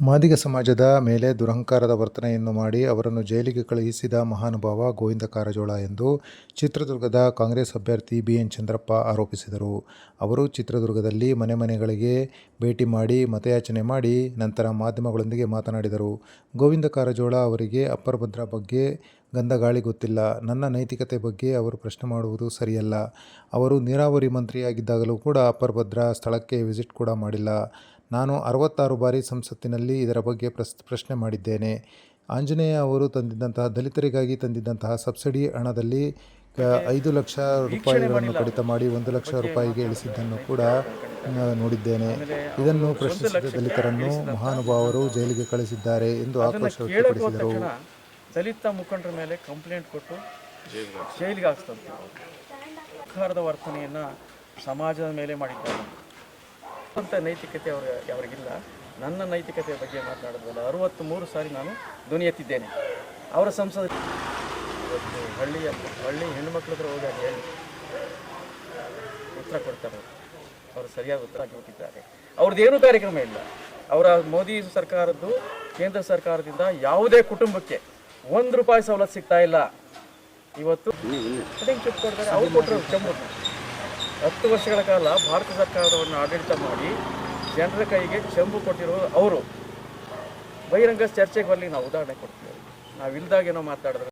ಮಾದಿಗ ಸಮಾಜದ ಮೇಲೆ ದುರಹಂಕಾರದ ವರ್ತನೆಯನ್ನು ಮಾಡಿ ಅವರನ್ನು ಜೈಲಿಗೆ ಕಳುಹಿಸಿದ ಮಹಾನುಭಾವ ಗೋವಿಂದ ಕಾರಜೋಳ ಎಂದು ಚಿತ್ರದುರ್ಗದ ಕಾಂಗ್ರೆಸ್ ಅಭ್ಯರ್ಥಿ ಬಿಎನ್ ಚಂದ್ರಪ್ಪ ಆರೋಪಿಸಿದರು. ಅವರು ಚಿತ್ರದುರ್ಗದಲ್ಲಿ ಮನೆಗಳಿಗೆ ಭೇಟಿ ಮಾಡಿ ಮತಯಾಚನೆ ಮಾಡಿ ನಂತರ ಮಾಧ್ಯಮಗಳೊಂದಿಗೆ ಮಾತನಾಡಿದರು. ಗೋವಿಂದ ಕಾರಜೋಳ ಅವರಿಗೆ ಅಪ್ಪರ್ ಭದ್ರಾ ಬಗ್ಗೆ ಗಂಧ ಗಾಳಿ ಗೊತ್ತಿಲ್ಲ. ನನ್ನ ನೈತಿಕತೆ ಬಗ್ಗೆ ಅವರು ಪ್ರಶ್ನೆ ಮಾಡುವುದು ಸರಿಯಲ್ಲ. ಅವರು ನೀರಾವರಿ ಮಂತ್ರಿಯಾಗಿದ್ದಾಗಲೂ ಕೂಡ ಅಪ್ಪರ್ ಭದ್ರಾ ಸ್ಥಳಕ್ಕೆ ವಿಸಿಟ್ ಕೂಡ ಮಾಡಿಲ್ಲ. ನಾನು 66 ಬಾರಿ ಸಂಸತ್ತಿನಲ್ಲಿ ಇದರ ಬಗ್ಗೆ ಪ್ರಶ್ನೆ ಮಾಡಿದ್ದೇನೆ. ಆಂಜನೇಯ ಅವರು ದಲಿತರಿಗಾಗಿ ತಂದಿದ್ದಂತಹ ಸಬ್ಸಿಡಿ ಹಣದಲ್ಲಿ 5 ಲಕ್ಷ ರೂಪಾಯಿಗಳನ್ನು ಕಡಿತ ಮಾಡಿ 1 ಲಕ್ಷ ರೂಪಾಯಿಗೆ ಇಳಿಸಿದ್ದನ್ನು ಕೂಡ ನೋಡಿದ್ದೇನೆ. ಇದನ್ನು ಪ್ರಶ್ನಿಸಿದ ದಲಿತರನ್ನು ಮಹಾನುಭಾವರು ಜೈಲಿಗೆ ಕಳಿಸಿದ್ದಾರೆ ಎಂದು ಆಕ್ರೋಶ ವ್ಯಕ್ತಪಡಿಸಿದರು. ದಲಿತ ಮುಖಂಡರ ಮೇಲೆ ಕಂಪ್ಲೇಂಟ್ ಕೊಟ್ಟು ಜೈಲಿಗೆ ಹಾಕಿಸ್ತಂತೆ. ಸರ್ಕಾರದ ವರ್ತನೆಯನ್ನು ಸಮಾಜದ ಮೇಲೆ ಮಾಡಿದ್ದಾರೆ ಅಂತ ನೈತಿಕತೆ ಅವರಿಗಿಲ್ಲ. ನನ್ನ ನೈತಿಕತೆಯ ಬಗ್ಗೆ ಮಾತನಾಡೋದಲ್ಲ. 63 ಸಾರಿ ನಾನು ಧ್ವನಿ ಎತ್ತಿದ್ದೇನೆ. ಅವರ ಸಂಸದ ಇವತ್ತು ಹಳ್ಳಿ ಹೆಣ್ಣುಮಕ್ಳ ಹತ್ರ ಹೋಗಿ ಹೇಳಿ ಉತ್ತರ ಕೊಡ್ತಾರೆ. ಅವರು ಸರಿಯಾದ ಉತ್ತರ ಕೊಟ್ಟಿದ್ದಾರೆ. ಅವ್ರದ್ದೇನೂ ಕಾರ್ಯಕ್ರಮ ಇಲ್ಲ. ಅವರ ಮೋದಿ ಸರ್ಕಾರದ್ದು ಕೇಂದ್ರ ಸರ್ಕಾರದಿಂದ ಯಾವುದೇ ಕುಟುಂಬಕ್ಕೆ 1 ರೂಪಾಯಿ ಸವಲತ್ತು ಸಿಗ್ತಾ ಇಲ್ಲ. ಇವತ್ತು ಅದೇನು ಚೆಕ್ ಕೊಡ್ತಾರೆ. ಅವ್ರು ಕೊಟ್ಟರು ಚೆಂಬು 10 ವರ್ಷಗಳ ಕಾಲ ಭಾರತ ಸರ್ಕಾರವನ್ನು ಆಡಳಿತ ಮಾಡಿ ಜನರ ಕೈಗೆ ಚೆಂಬು ಕೊಟ್ಟಿರೋ ಅವರು ಬಹಿರಂಗ ಚರ್ಚೆಗೆ ಬರಲಿ. ನಾವು ಉದಾಹರಣೆ ಕೊಡ್ತೀವಿ. ನಾವು ಇಲ್ದಾಗೇನೋ ಮಾತಾಡಿದ್ರೆ